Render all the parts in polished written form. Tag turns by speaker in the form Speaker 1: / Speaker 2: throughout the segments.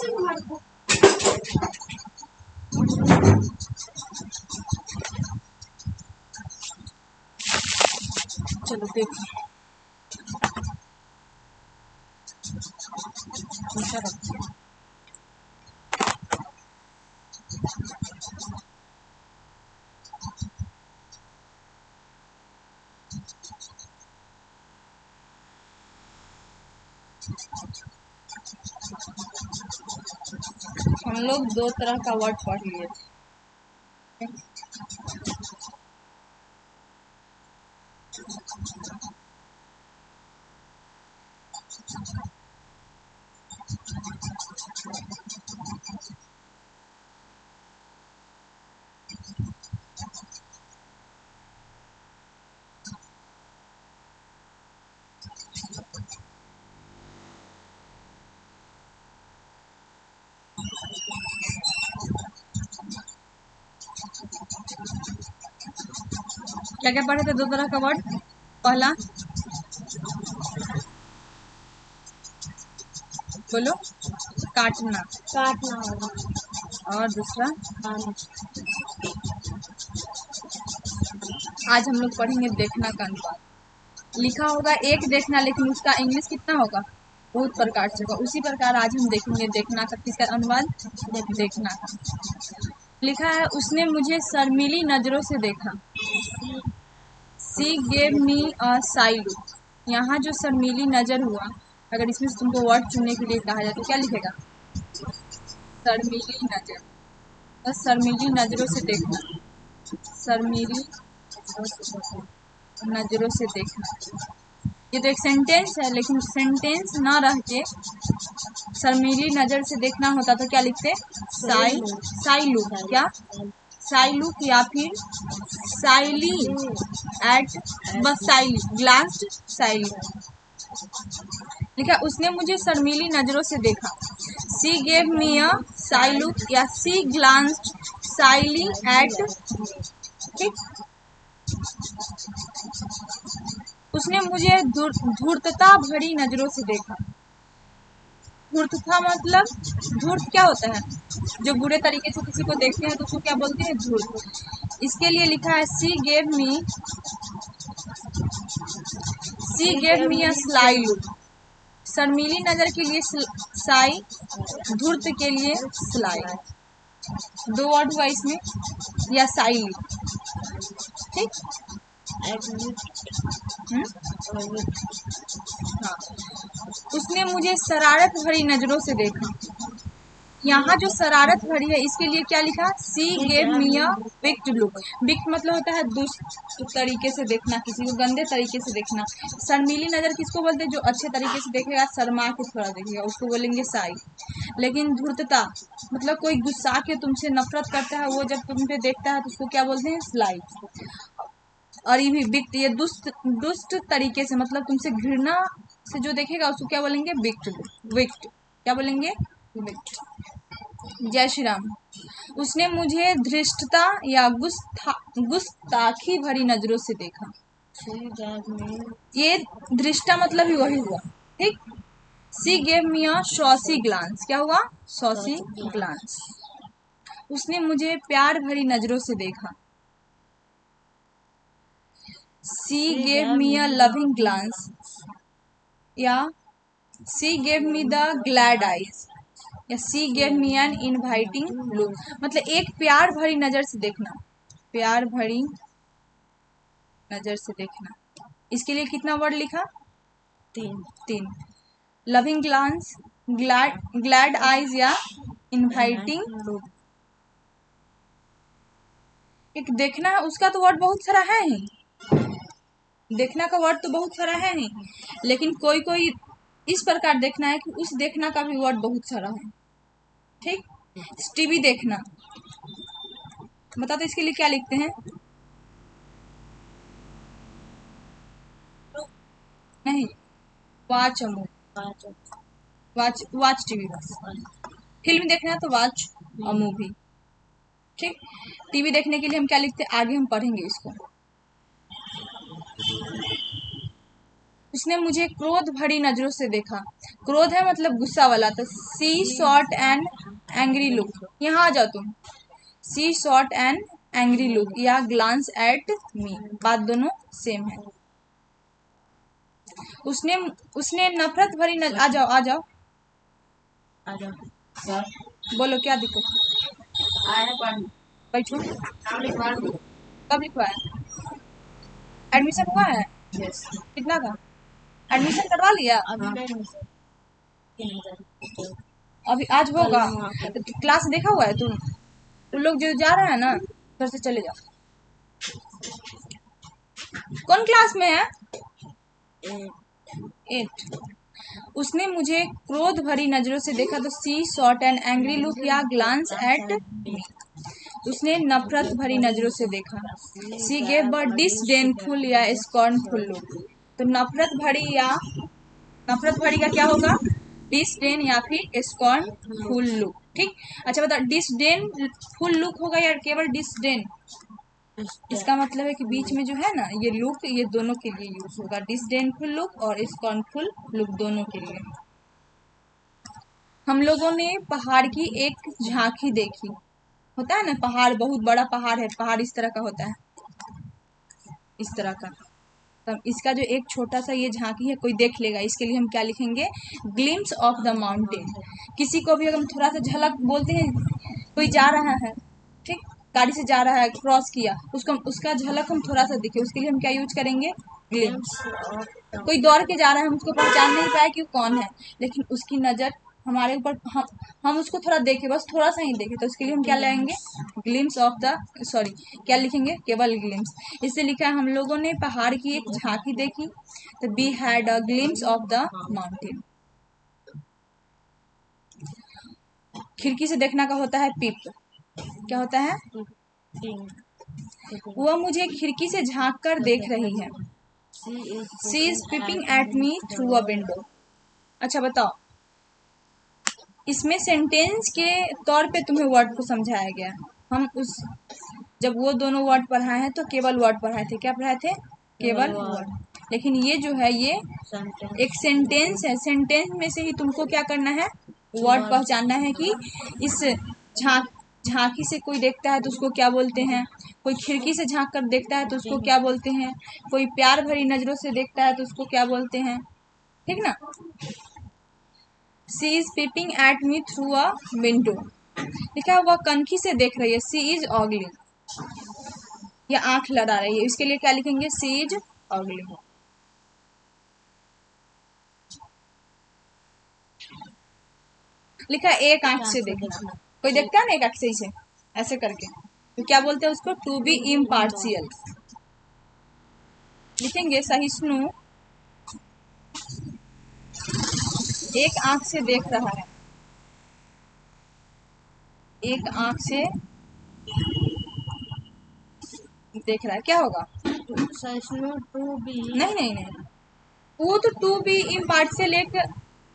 Speaker 1: चलो देखो, हम लोग दो तरह का वर्ड पढ़ लिए थे। क्या क्या पढ़े थे दो तरह का वर्ड? पहला बोलो, काटना,
Speaker 2: काटना होगा,
Speaker 1: और दूसरा
Speaker 2: खाना।
Speaker 1: आज हम लोग पढ़ेंगे देखना का अनुवाद। लिखा होगा एक देखना, लेकिन उसका इंग्लिश कितना होगा? बहुत प्रकार से होगा। उसी प्रकार आज हम देखेंगे देखना का किसका अनुवाद? देखना का। लिखा है, उसने मुझे शर्मीली नजरों से देखा। She gave me a shy look। यहाँ जो शर्मीली नजर हुआ, अगर इसमें से तुमको वर्ड चुनने के लिए कहा जाए तो क्या लिखेगा? शर्मीली नजर, बस शर्मीली नजरों से देखना, शर्मीली नजरों से देखना। ये तो एक सेंटेंस है, लेकिन सेंटेंस ना रह के शर्मीली नजर से देखना होता तो क्या लिखते? साई लुक। क्या? साई लुक या फिर साइली एट, बस साइली, ग्लांस्ड साइली। लिखा, उसने मुझे शर्मीली नजरों से देखा। She gave me a Sai look या सी ग्लांस्ड साइली एट। ठीक, उसने मुझे धूर्तता भरी नजरों से देखा। धूर्तता मतलब, धूर्त क्या होता है? जो बुरे तरीके से किसी को देखते हैं तो उसको क्या बोलते हैं? धूर्त। इसके लिए लिखा है, she gave me a sly look. शर्मीली नजर के लिए साई, धूर्त के लिए स्लाई। दो वर्ड हुआ इसमें, या साइली। ठीक, हाँ। उसने मुझे शरारत भरी नजरों से देखा। यहाँ जो शरारत भरी है, इसके लिए क्या लिखा? सी गेव मी अ विक्ट लुक। विक्ट मतलब होता है दुष्ट तरीके से देखना, किसी को गंदे तरीके से देखना। शर्मीली नजर किसको बोलते हैं? जो अच्छे तरीके से देखेगा, शर्मा के थोड़ा देखेगा, उसको बोलेंगे साई। लेकिन धूर्तता मतलब कोई गुस्सा के तुमसे नफरत करता है, वो जब तुम पे देखता है तो उसको क्या बोलते हैं? स्लाई। और ये भी विक्ट, ये दुष्ट तरीके से मतलब तुमसे घृणा से जो देखेगा उसको क्या बोलेंगे? विक्ट। क्या बोलेंगे? विक्ट। जय श्री राम। उसने मुझे धृष्टता या गुस्ताखी भरी नजरों से देखा। ये धृष्टा मतलब ही वही हुआ। ठीक, she gave me a saucy glance. क्या हुआ? Saucy glance. उसने मुझे प्यार भरी नजरों से देखा। She gave me a loving glance या she gave me the glad eyes या she gave me an inviting look. मतलब एक प्यार भरी नजर से देखना, प्यार भरी नजर से देखना। इसके लिए कितना वर्ड लिखा? तीन। लविंग ग्लांस, ग्लैड आईज या इनवाइटिंग लुक। एक देखना है, उसका तो वर्ड बहुत सारा है ही, देखना का वर्ड तो बहुत सारा है ही, लेकिन कोई कोई इस प्रकार देखना है कि उस देखना का भी वर्ड बहुत सारा है। ठीक, टीवी देखना, बता तो इसके लिए क्या लिखते हैं? नहीं, वॉच वॉच टीवी बस। फिल्म देखना है तो वॉच अ मूवी। ठीक, टीवी देखने के लिए हम क्या लिखते हैं? आगे हम पढ़ेंगे इसको। उसने मुझे क्रोध भरी नजरों से देखा। क्रोध है मतलब गुस्सा वाला, तो सी शॉट एन एंग्री लुक। यहाँ आ जाओ तुम। सी शॉट एन एंग्री लुक या ग्लांस एट मी, बात दोनों सेम है। उसने उसने नफरत भरी आ जाओ आ जाओ
Speaker 2: आ जाओ।
Speaker 1: बोलो क्या दिक्कत? बैठो। कब लिखवाया? एडमिशन हुआ है?
Speaker 2: यस।
Speaker 1: कितना का? एडमिशन करवा लिया?
Speaker 2: अभी नहीं सर, 3,000।
Speaker 1: अभी आज होगा? क्लास देखा हुआ है तुम? उन लोग जो जा रहे हैं ना, घर से चले जाओ। कौन क्लास में है? 8। उसने मुझे क्रोध भरी नजरों से देखा, तो सी शॉट एन एंग्री लुक या ग्लांस एट मी। उसने नफरत भरी नजरों से देखा। सी गेव अ डिसडेनफुल या स्कॉर्नफुल लुक। तो नफरत भरी का क्या होगा? डिसडेन या फिर स्कॉर्नफुल लुक। ठीक। अच्छा बताओ, डिसडेन फुल लुक होगा या केवल डिसडेन? इसका मतलब है कि बीच में जो है ना ये लुक, ये दोनों के लिए यूज होगा, डिसडेनफुल लुक और स्कॉर्नफुल लुक दोनों के लिए। हम लोगों ने पहाड़ की एक झांकी देखी। होता है ना पहाड़, बहुत बड़ा पहाड़ है, पहाड़ इस तरह का होता है, इस तरह का। तब इसका जो एक छोटा सा ये झांकी है, कोई देख लेगा, इसके लिए हम क्या लिखेंगे? Glimpse of the mountain. किसी को भी अगर हम थोड़ा सा झलक बोलते हैं, कोई जा रहा है, ठीक, गाड़ी से जा रहा है, क्रॉस किया, उसको उसका झलक हम थोड़ा सा दिखे, उसके लिए हम क्या यूज करेंगे? ग्लिम्स। कोई दौड़ के जा रहा है, हम उसको पहचान नहीं पाए कि कौन है, लेकिन उसकी नजर हमारे ऊपर, हम उसको थोड़ा देखे, बस थोड़ा सा ही देखे, तो उसके लिए हम क्या लाएंगे? ग्लिम्स ऑफ द, सॉरी क्या लिखेंगे? केवल ग्लिम्स। इससे लिखा है हम लोगों ने पहाड़ की एक झांकी देखी, तो we had a glimpse of the mountain. खिड़की से देखना का होता है पिप। क्या होता है? वह मुझे खिड़की से झांक कर देख रही है। She is peeping at me through a window. अच्छा बताओ, इसमें सेंटेंस के तौर पे तुम्हें वर्ड को समझाया गया। हम उस जब वो दोनों वर्ड पढ़ाए हैं तो केवल वर्ड पढ़ाए थे। क्या पढ़ाए थे? केवल वर्ड। लेकिन ये जो है ये एक सेंटेंस है, सेंटेंस में से ही तुमको क्या करना है? वर्ड पहचानना है कि इस झांकी से कोई देखता है तो उसको क्या बोलते हैं, कोई खिड़की से झांक कर देखता है तो उसको क्या बोलते हैं, कोई प्यार भरी नजरों से देखता है तो उसको क्या बोलते हैं। ठीक ना? She is peeping at me through a window. लिखा है वह कनखी से देख रही है। सी इज ऑगली, या आंख लड़ा रही है, इसके लिए क्या लिखेंगे? सी इज ऑगली। लिखा है एक आंख से देखना। कोई देखता है ना एक आंख से इसे ऐसे करके, तो क्या बोलते हैं उसको? To be impartial. लिखेंगे सहिष्णु एक आंख से देख रहा है। एक आंख से देख रहा है, क्या होगा?
Speaker 2: सहिष्णु टू बी।
Speaker 1: नहीं नहीं नहीं, वो तो टू बी इम्पार्शियल एक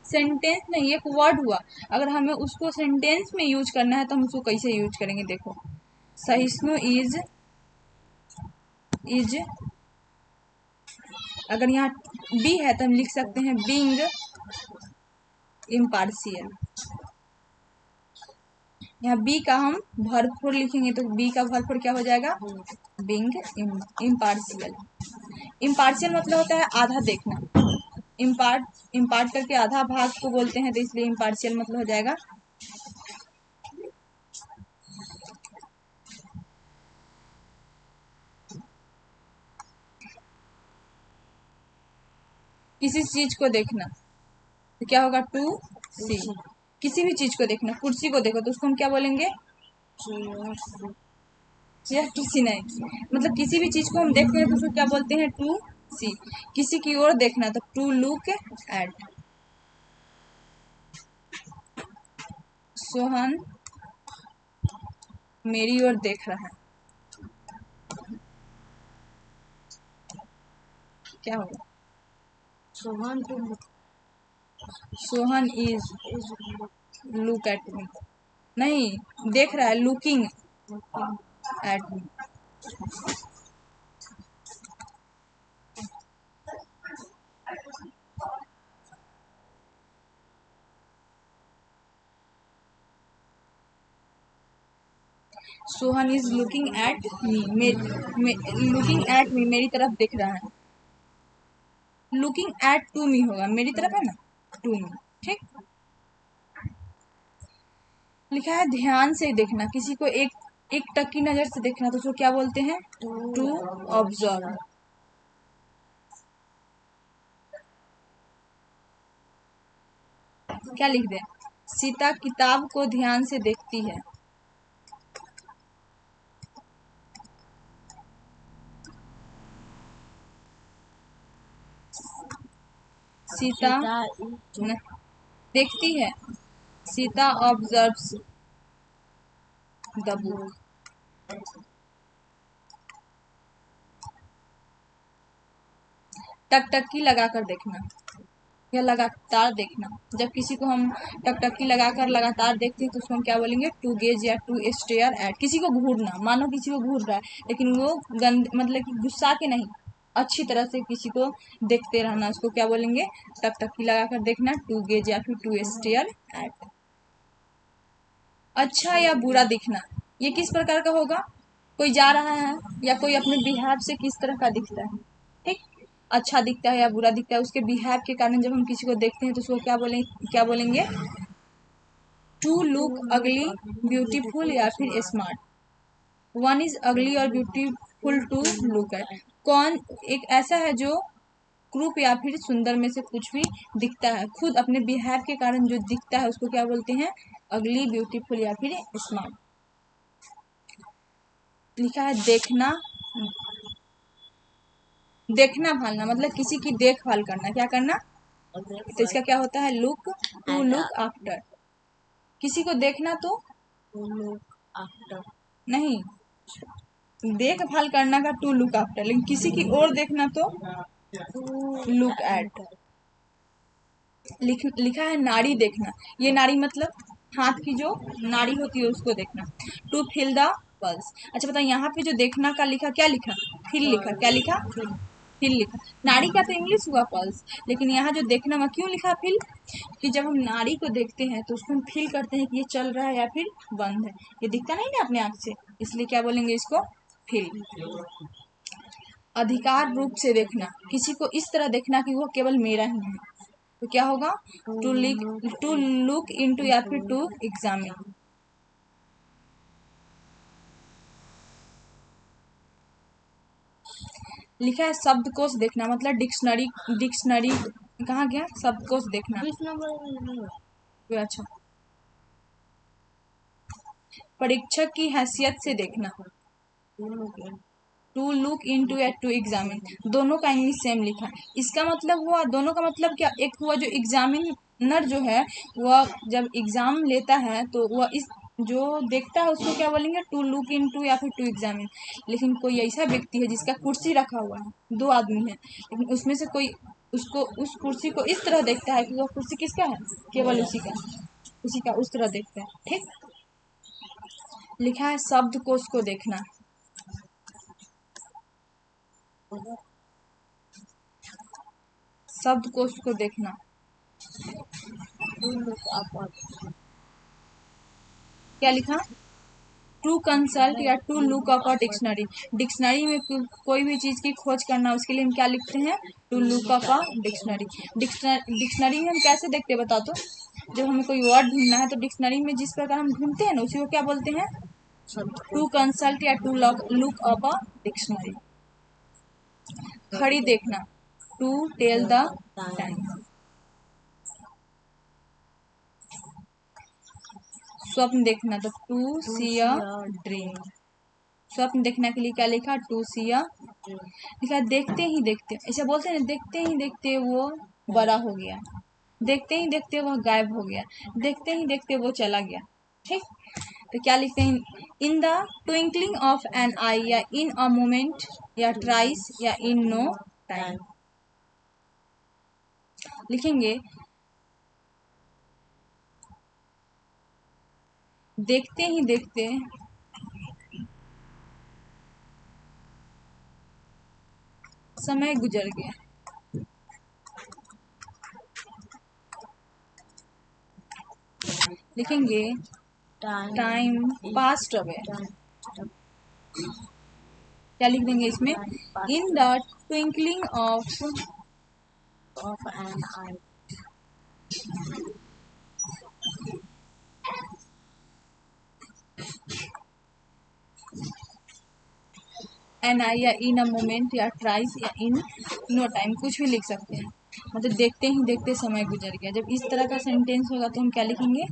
Speaker 1: सेंटेंस नहीं, एक वर्ड हुआ। अगर हमें उसको सेंटेंस में यूज करना है तो हम उसको कैसे यूज करेंगे? देखो, सहिष्णु इज अगर यहाँ बी है तो हम लिख सकते हैं बीइंग इम्पार्शियल। यहाँ बी का हम वर्ब फोर लिखेंगे तो बी का वर्ब फोर क्या हो जाएगा? Being impartial. इम्पार्शियल मतलब होता है आधा देखना। इम्पार्ट करके आधा भाग को बोलते हैं, तो इसलिए इम्पार्शियल मतलब हो जाएगा। किसी चीज को देखना तो क्या होगा? टू सी। किसी भी चीज को देखना, कुर्सी को देखो तो उसको हम क्या बोलेंगे? चेयर टू सी नहीं, मतलब किसी भी चीज को हम देखते हैं तो उसको क्या बोलते हैं? टू सी। किसी की ओर देखना तो टू लुक एट। सोहन मेरी ओर देख रहा है, क्या होगा? Sohan is look at me. नहीं, देख रहा है, looking at me. Sohan is looking at me, looking at me मेरी तरफ देख रहा है। लुकिंग एट टू मी होगा, मेरी तरफ है ना, टू मी। ठीक, लिखा है ध्यान से देखना, किसी को एक टक की नजर से देखना, तो उसको क्या बोलते हैं? To observe. क्या लिख दे? सीता किताब को ध्यान से देखती है। सीता देखती है। Sita observes the book. टकटकी लगाकर देखना या लगातार देखना, जब किसी को हम टकटकी लगाकर लगातार देखते हैं तो उसको हम क्या बोलेंगे? टू गेज या टू स्टेयर एट। किसी को घूरना, मानो किसी को घूर रहा है लेकिन वो गंद मतलब कि गुस्सा के नहीं, अच्छी तरह से किसी को देखते रहना, उसको क्या बोलेंगे? टकटकी लगाकर देखना, टू गेज या फिर टू स्टेयर एट। अच्छा या बुरा दिखना, ये किस प्रकार का होगा? कोई जा रहा है या कोई अपने बिहेव से किस तरह का दिखता है। ठीक, अच्छा दिखता है या बुरा दिखता है, उसके बिहेव के कारण जब हम किसी को देखते हैं तो उसको क्या बोलेंगे? टू लुक अगली, ब्यूटीफुल या फिर स्मार्ट। वन इज अगली और ब्यूटीफुल टू लुक एट। कौन एक ऐसा है जो क्रूप या फिर सुंदर में से कुछ भी दिखता है, खुद अपने बिहेव के कारण जो दिखता है उसको क्या बोलते हैं? अगली, ब्यूटीफुल या फिर स्मार्ट। लिखा है देखना, देखना भालना, मतलब किसी की देखभाल करना, क्या करना? तो इसका क्या होता है? Look, to look after. किसी को देखना तो
Speaker 2: लुक आफ्टर
Speaker 1: नहीं, देखभाल करना का टू लुक आफ्टर, लेकिन किसी की ओर देखना तो लुक एट। लिखा है नाड़ी देखना, ये नाड़ी मतलब हाथ की जो नाड़ी होती है उसको देखना। To feel the pulse. अच्छा बताइए, यहाँ पे जो देखना का लिखा, क्या लिखा? फील लिखा। क्या लिखा? फील लिखा। नाड़ी का तो इंग्लिश हुआ पल्स, लेकिन यहाँ जो देखना में क्यों लिखा फील? कि जब हम नाड़ी को देखते हैं तो उसको हम फील करते हैं कि ये चल रहा है या फिर बंद है, ये दिखता नहीं ना अपने आँख से, इसलिए क्या बोलेंगे इसको? फील। अधिकार रूप से देखना, किसी को इस तरह देखना कि वो केवल मेरा ही है, तो क्या होगा? टू लुक इनटू या फिर टू एग्जामिन। लिखा है शब्दकोश देखना, मतलब डिक्शनरी। डिक्शनरी कहाँ गया? शब्दकोश देखना। अच्छा, परीक्षक की हैसियत से देखना, टू लुक इनटू या टू एग्जामिन। दोनों का इंग्लिश सेम लिखा, इसका मतलब हुआ, दोनों का मतलब क्या? एक हुआ जो एग्जामिनर जो है वह जब एग्जाम लेता है तो वह इस जो देखता है उसको क्या बोलेंगे? टू लुक इनटू या फिर टू एग्जामिन। लेकिन कोई ऐसा व्यक्ति है जिसका कुर्सी रखा हुआ है, दो आदमी है, लेकिन उसमें से कोई उसको उस कुर्सी को इस तरह देखता है कि वह कुर्सी किसका है? केवल उसी का उस तरह देखता है। ठीक, लिखा है शब्द को उसको देखना, शब्द को उसको देखना। क्या लिखा? टू कंसल्ट या to look up a dictionary. Dictionary में कोई भी चीज की खोज करना, उसके लिए हम क्या लिखते हैं? To look up a dictionary. Dictionary में हम कैसे देखते हैं बता तो? जब हमें कोई वर्ड ढूंढना है तो डिक्शनरी में जिस प्रकार हम ढूंढते हैं ना उसी को क्या बोलते हैं? टू कंसल्ट या to look up a dictionary. घड़ी देखना, टू टेल द टाइम। स्वप्न देखना, तो टू सी अ ड्रीम। स्वप्न देखने के लिए क्या लिखा? टू सी अ लिखा। देखते ही देखते, ऐसा बोलते हैं, देखते ही देखते वो बड़ा हो गया, देखते ही देखते वह गायब हो गया, देखते ही देखते वो चला गया। ठीक, तो क्या लिखते हैं? In the twinkling of an eye, या इन अ मोमेंट, या ट्राइस, या इन नो टाइम लिखेंगे। देखते ही देखते समय गुजर गया, लिखेंगे टाइम पास्ट अवे। क्या लिख देंगे इसमें? In the twinkling of
Speaker 2: an eye.
Speaker 1: An eye या इन अ मोमेंट या ट्राइस या इन नो टाइम, कुछ भी लिख सकते हैं। मतलब देखते ही देखते समय गुजर गया। जब इस तरह का सेंटेंस होगा तो हम क्या लिखेंगे?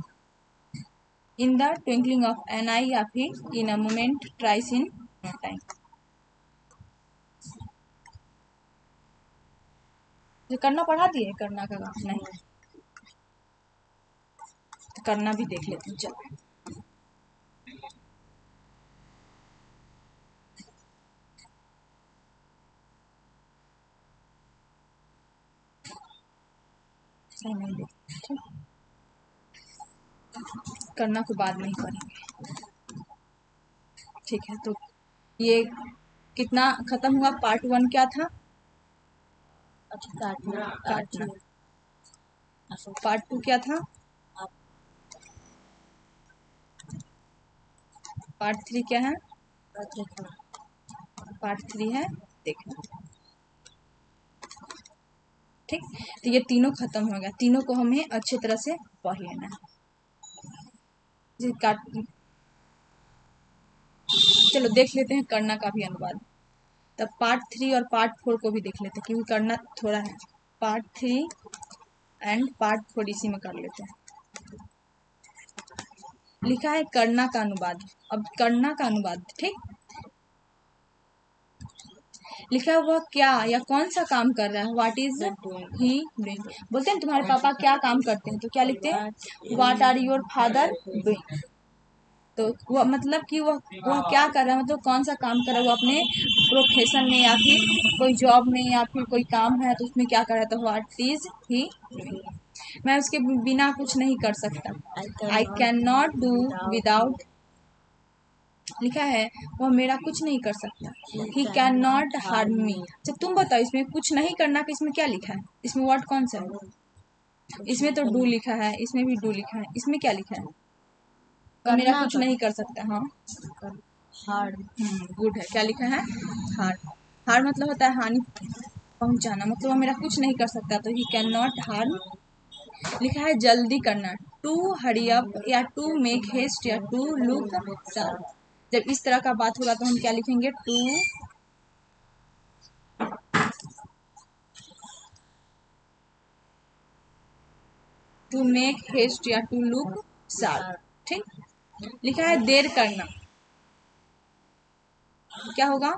Speaker 1: In the twinkling of an eye या फिर in a moment trice in no time. जो करना पढ़ा दिए, करना का काम नहीं, तो करना भी देख लेते हैं। चलो सही नहीं देखते, ठीक? करना को बाद में ही करेंगे, ठीक है। तो ये कितना खत्म हुआ? पार्ट 1 क्या था? काटना। पार्ट 2 क्या था? पार्ट 3 क्या है? पार्ट 3 है देखना, ठीक। तो ये तीनों खत्म हो गया, तीनों को हमें अच्छी तरह से पढ़ लेना है। चलो देख लेते हैं करना का भी अनुवाद। तब पार्ट 3 और पार्ट 4 को भी देख लेते हैं, क्योंकि करना थोड़ा है। पार्ट 3 एंड पार्ट 4 इसी में कर लेते हैं। लिखा है करना का अनुवाद। अब करना का अनुवाद, ठीक। लिखा है वह क्या या कौन सा काम कर रहा है। What is he doing. बोलते हैं तुम्हारे पापा क्या काम करते हैं, तो क्या लिखते हैं? What are your father doing. तो वह मतलब कि वह क्या कर रहा है, मतलब कौन सा काम कर रहा है। वो अपने प्रोफेशन में या फिर कोई जॉब में या फिर कोई काम है तो उसमें क्या कर रहा है। तो व्हाट इज ही डूइंग। मैं उसके बिना कुछ नहीं कर सकता। I can not do without. लिखा है वह मेरा कुछ नहीं कर सकता। ही कैन नॉट हार्म मी। जब तुम बताओ इसमें कुछ नहीं करना कि इसमें क्या लिखा है? इसमें वर्ड कौन सा है? इसमें तो डू लिखा है, इसमें भी डू लिखा है। इसमें क्या लिखा है? वह मेरा कुछ नहीं कर सकता। हाँ,
Speaker 2: हार्ड।
Speaker 1: गुड है। क्या लिखा है? हार्म। हार्म मतलब होता है हानि पहुंचाना, मतलब वह मेरा कुछ नहीं कर सकता। तो ही कैन नॉट हार्म। लिखा है जल्दी करना। टू हरी अप या टू मेक हेस्ट या टू लुक शार्प। जब इस तरह का बात होगा तो हम क्या लिखेंगे? टू मेक हेस्ट या टू लुक शार्प, ठीक। लिखा है देर करना। क्या होगा?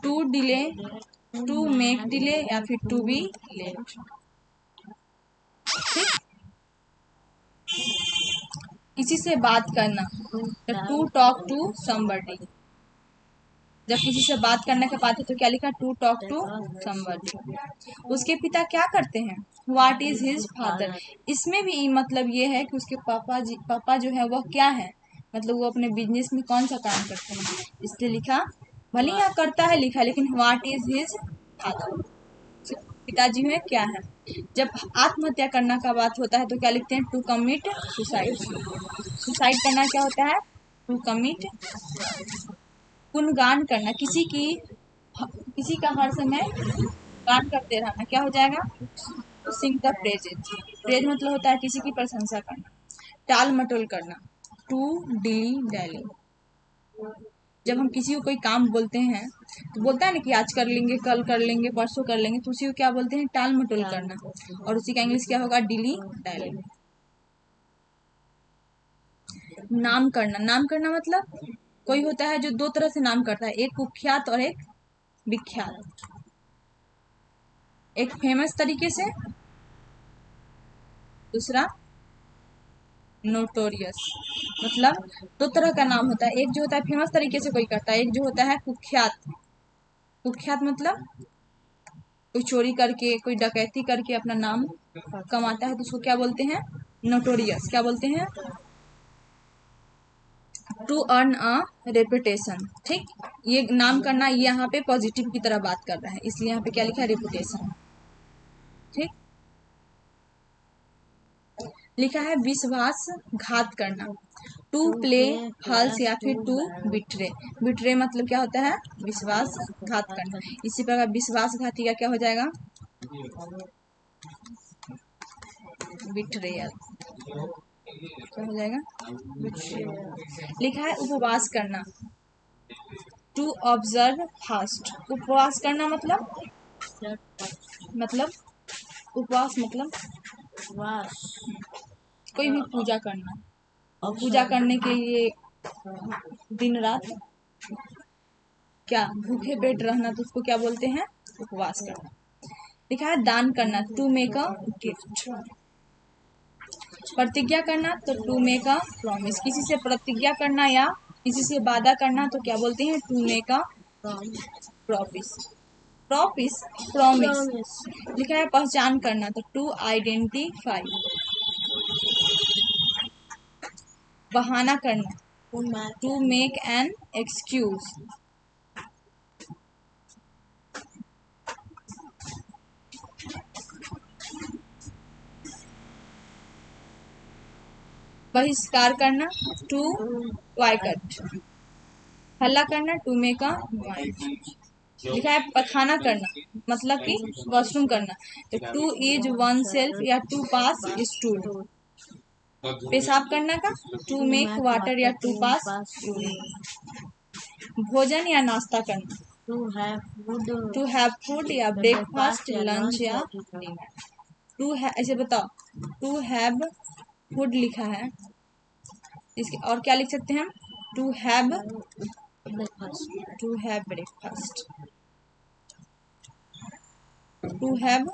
Speaker 1: To delay, to make delay या फिर टू बी लेट, ठीक। किसी से बात करना, टू टॉक टू समबडी। जब किसी से बात करने का बात है तो क्या लिखा? To talk to somebody. उसके पिता क्या करते हैं? What is his father. इसमें भी मतलब ये है कि उसके पापा जो है वह क्या है, मतलब वो अपने बिजनेस में कौन सा काम करते हैं। इसलिए लिखा, भले यहाँ करता है लिखा, लेकिन व्हाट इज हिज फादर, पिताजी में क्या है। जब आत्महत्या करना का बात होता है तो क्या लिखते हैं? To commit suicide. सुसाइड करना क्या होता है? To commit. गुणगान करना, किसी का हर समय गान करते रहना, क्या हो जाएगा? सिंग द प्रेजेज। प्रेज मतलब होता है किसी की प्रशंसा करना। टाल मटोल करना, टू डी डैली। जब हम किसी को कोई काम बोलते हैं तो बोलता है ना कि आज कर लेंगे, कल कर लेंगे, परसों कर लेंगे, तो उसी को क्या बोलते हैं? टाल मटोल करना। और उसी का इंग्लिश क्या होगा? डिली डैली। नाम करना। नाम करना मतलब कोई होता है जो दो तरह से नाम करता है, एक कुख्यात और एक विख्यात। एक फेमस तरीके से, दूसरा नोटोरियस। मतलब दो तरह का नाम होता है, एक जो होता है फेमस तरीके से कोई करता है, एक जो होता है कुख्यात। कुख्यात मतलब कोई चोरी करके, कोई डकैती करके अपना नाम कमाता है तो उसको क्या बोलते हैं? नोटोरियस। क्या बोलते हैं? टू अर्न अ रेपुटेशन, ठीक। ये नाम करना, ये यहाँ पे पॉजिटिव की तरह बात कर रहा है, इसलिए यहाँ पे क्या लिखा है? रेपुटेशन, ठीक। लिखा है विश्वासघात करना। टू प्ले फॉल्स या फिर टू बिट्रे। बिट्रे मतलब क्या होता है, विश्वासघात करना। इसी प्रकार विश्वासघाती का क्या हो जाएगा, बिट्रेयल। क्या हो जाएगा, लिखा है उपवास करना, टू ऑब्जर्व फास्ट। उपवास करना मतलब उपवास मतलब कोई भी पूजा करना, और पूजा करने के लिए दिन रात क्या भूखे पेट रहना, तो उसको क्या बोलते हैं, उपवास करना। लिखा है दान करना, टू मेक अ गिफ्ट। प्रतिज्ञा करना तो टू मेक अ प्रॉमिस। किसी से प्रतिज्ञा करना या किसी से वादा करना तो क्या बोलते हैं, to make a promise. Promise. लिखा है पहचान करना तो टू आइडेंटिफाई। बहाना करना, टू मेक एन एक्सक्यूज। बहिष्कार करना, टू बॉयकॉट। हल्ला करना, टू मेक अ नॉइज। लिखा है पखाना करना मतलब कि वॉशरूम करना, तो टू इज वन सेल्फ या टू पास स्टूल। पेशाब करना का, टू मेक वाटर या टू पास यूरिन। भोजन या नाश्ता करना, टू हैव फूड या ब्रेकफास्ट, लंच या डिनर। ऐसे बताओ, टू हैव फूड लिखा है, इसके और क्या लिख सकते हैं हम, to have breakfast, to have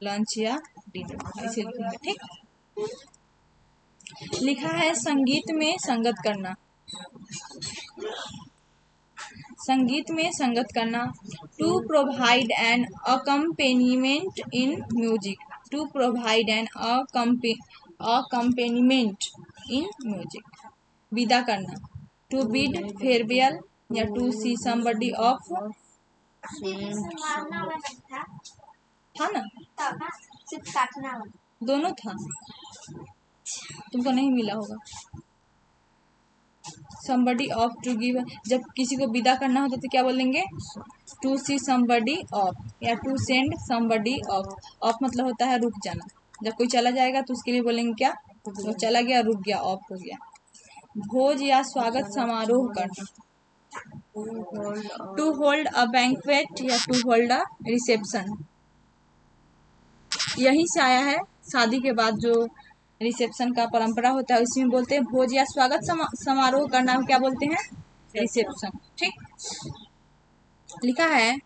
Speaker 1: lunch या डिनर, ऐसे लिखेंगे। ठीक, लिखा है संगीत में संगत करना, संगीत में संगत करना, to provide an accompaniment in music, to provide an accompaniment in music. विदा करना, टू बिड फेयरवेल या टू सी समबडी ऑफ। था ना, सिर्फ काटना दोनों था, तुमको नहीं मिला होगा। somebody ऑफ, टू गिव, जब किसी को विदा करना होता तो क्या बोलेंगे, टू सी somebody ऑफ या to send somebody off. Off मतलब होता है रुक जाना, जब कोई चला जाएगा तो उसके लिए बोलेंगे क्या, वो चला गया, रुक गया, ऑफ हो गया। भोज या स्वागत समारोह करना, टू होल्ड अ बैंक्वेट या टू होल्ड अ रिसेप्शन। यही से आया है, शादी के बाद जो रिसेप्शन का परंपरा होता है उसमें बोलते हैं भोज या स्वागत समारोह करना, क्या बोलते हैं, रिसेप्शन। ठीक, लिखा है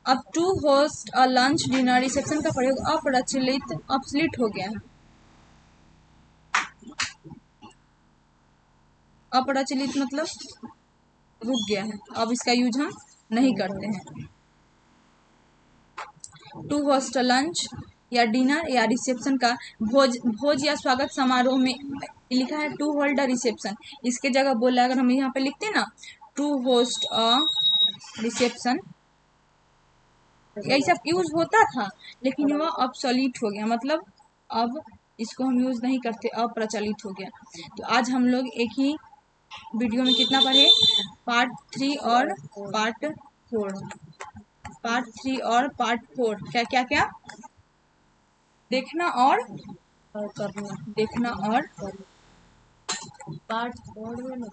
Speaker 1: अब to host a lunch dinner. Reception का प्रयोग अप्रचलित अपसलिट हो गया है, अप्रचलित मतलब रुक गया है, अब इसका यूज हम नहीं करते हैं। टू होस्ट अ लंच या डिनर या रिसेप्शन का भोज या स्वागत समारोह में लिखा है टू होल्ड अ रिसेप्शन, इसके जगह बोला अगर हम यहाँ पे लिखते ना टू होस्ट अ रिसेप्शन, यही सब यूज होता था, लेकिन वह ऑब्सोलीट हो गया, मतलब अब इसको हम यूज नहीं करते, अप्रचलित हो गया। तो आज हम लोग एक ही वीडियो में कितना पढ़े, पार्ट 3 और पार्ट 4। पार्ट 3 और पार्ट 4 क्या क्या क्या, देखना और करना, देखना और पार्ट 4 में,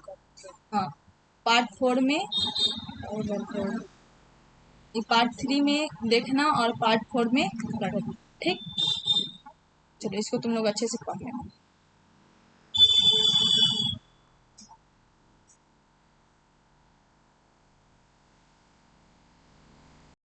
Speaker 1: हाँ पार्ट 4 में, पार्ट 3 में देखना और पार्ट 4 में करना। ठीक, चलो इसको तुम लोग अच्छे से पढ़ लेना।